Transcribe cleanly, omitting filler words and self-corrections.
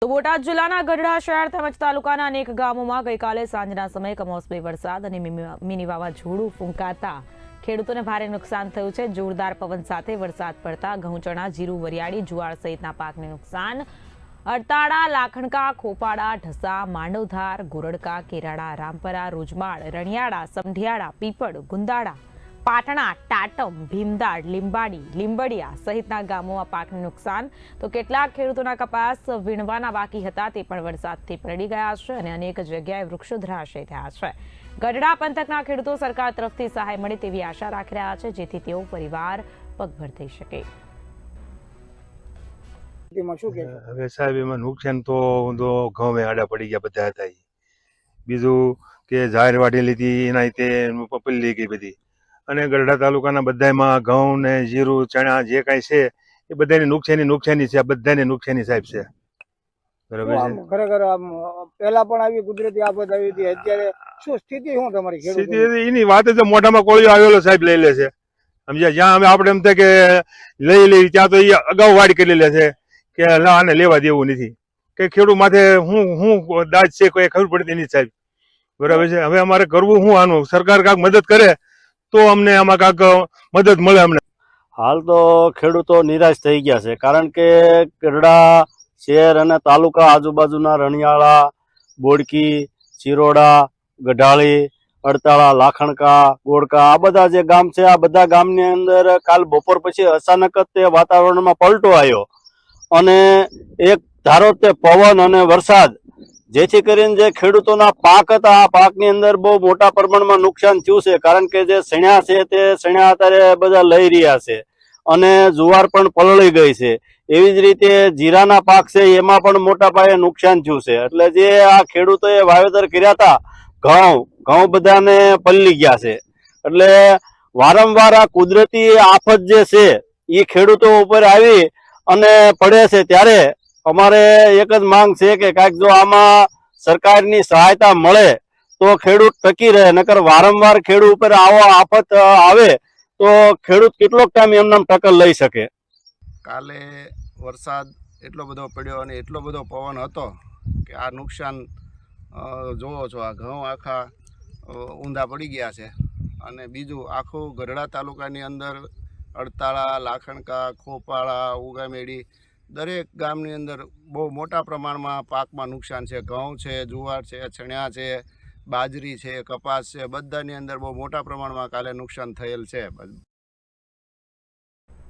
તો બોટાદ જિલ્લાના ગઢડા શહેર તેમજ તાલુકાના અનેક ગામોમાં ગઈકાલે સાંજના સમયે કમોસમી વરસાદ અને મિની વાવાઝોડું ફૂંકાતા ખેડૂતોને ભારે નુકસાન થયું છે। જોરદાર પવન સાથે વરસાદ પડતા ઘઉં, ચણા, જીરું, વરિયાળી, જુવાર સહિતના પાકને નુકસાન। અડતાળા, લાખણકા, ખોપાડા, ઢસા, માંડવધાર, ગોરડકા, કેરાડા, રામપરા, રોજમાળ, રણિયાળા, સમઢિયાળા, પીપળ, ગુંદાળા, પાટણા, ટાટમ, ભીમદાડ, લીંબાડી, લીંબડિયા સહિતના ગામોમાં પાકને નુકસાન। તો કેટલાક ખેડૂતોના કપાસ વીણવાના બાકી હતા તે પણ વરસાદથી પલળી ગયા છે અને અનેક જગ્યાએ વૃક્ષો ધરાશયી થયા છે। ગઢડા પંથકના ખેડૂતો સરકાર તરફથી સહાય મળે તેવી આશા રાખી રહ્યા છે, જેથી તેઓ પરિવાર પગભર થઈ શકે। હવે સાહેબ એમાં નુકસાન તો ઘઉં આડા પડી ગયા બધા હતા। બીજું કે જાહેર વાડી લીધી એના રીતે પપલી ગઈ બધી, અને ગઢડા તાલુકાના બધામાં ઘઉં ને જીરું, ચણા જે કાંઈ છે એ બધાની નુકસાની છે। આ બધાને નુકસાની સાહેબ છે, બરાબર છે। ખરેખર પહેલા પણ આવી કુદરતી આફત આવી હતી, અત્યારે શું સ્થિતિ શું તમારી સ્થિતિ એની વાત જ મોઢામાં કોળિયો આવેલો સાહેબ લઈ લે છે, સમજ્યા। જ્યાં અમે આપણે એમ થાય કે લઈ ત્યાં તો એ અગાઉ વાડી કરી લે છે કે આને લેવા દેવું નથી, કે ખેડૂત માથે હું દાજ છે કોઈ ખબર પડતી નથી સાહેબ, બરાબર છે। હવે અમારે કરવું શું આનું? સરકાર કાંઈક મદદ કરે તો અમને આમાં કાંઈક મદદ મળે અમને। હાલ તો ખેડૂતો નિરાશ થઈ ગયા છે, કારણ કે ગઢડા શહેર અને તાલુકા આજુબાજુના રણિયાળા, બોડકી, ચિરોડા, ગઢાળી, અડતાળા, લાખણકા, ગોળકા આ બધા જે ગામ છે, આ બધા ગામની અંદર કાલ બપોર પછી અચાનક જ તે વાતાવરણમાં પલટો આવ્યો અને એક ધારો તે પવન અને વરસાદ, જેથી કરીને જે ખેડૂતોના પાક હતા આ પાકની અંદર બહુ મોટા પ્રમાણમાં નુકસાન થયું છે। કારણ કે જે સણ્યા છે તે સણ્યા અત્યારે બધા લઈ રહ્યા છે અને જુવાર પણ પલળી ગઈ છે। એવી જ રીતે જીરાના પાક છે એમાં પણ મોટા પાયે નુકસાન થયું છે। એટલે જે આ ખેડૂતોએ વાવેતર કર્યા હતા ઘઉં બધાને પલળી ગયા છે। એટલે વારંવાર આ કુદરતી આફત જે છે એ ખેડૂતો ઉપર આવી અને પડે છે, ત્યારે અમારે એક જ માંગ છે કે કાંઈક જો આમાં સરકારની સહાયતા મળે તો ખેડૂત ટકી રહે, નકર વારંવાર ખેડૂત ઉપર આવો આફત આવે તો ખેડૂત કેટલોક ટાઈમ એમનામ ટક્કર લઈ શકે। કાલે વરસાદ એટલો બધો પડ્યો અને એટલો બધો પવન હતો કે આ નુકસાન જોવો છો, આ ઘઉં આખા ઊંધા પડી ગયા છે। અને બીજું આખું ગઢડા તાલુકાની અંદર અડતાળા, લાખણકા, ખોપાળા, ઉગામેડી દરેક ગામની અંદર બહુ મોટા પ્રમાણમાં પાકમાં નુકસાન છે। ઘઉં છે, જુવાર છે, ચણ્યા છે, બાજરી છે, કપાસ છે, બધાની અંદર બહુ મોટા પ્રમાણમાં કાલે નુકસાન થયેલ છે।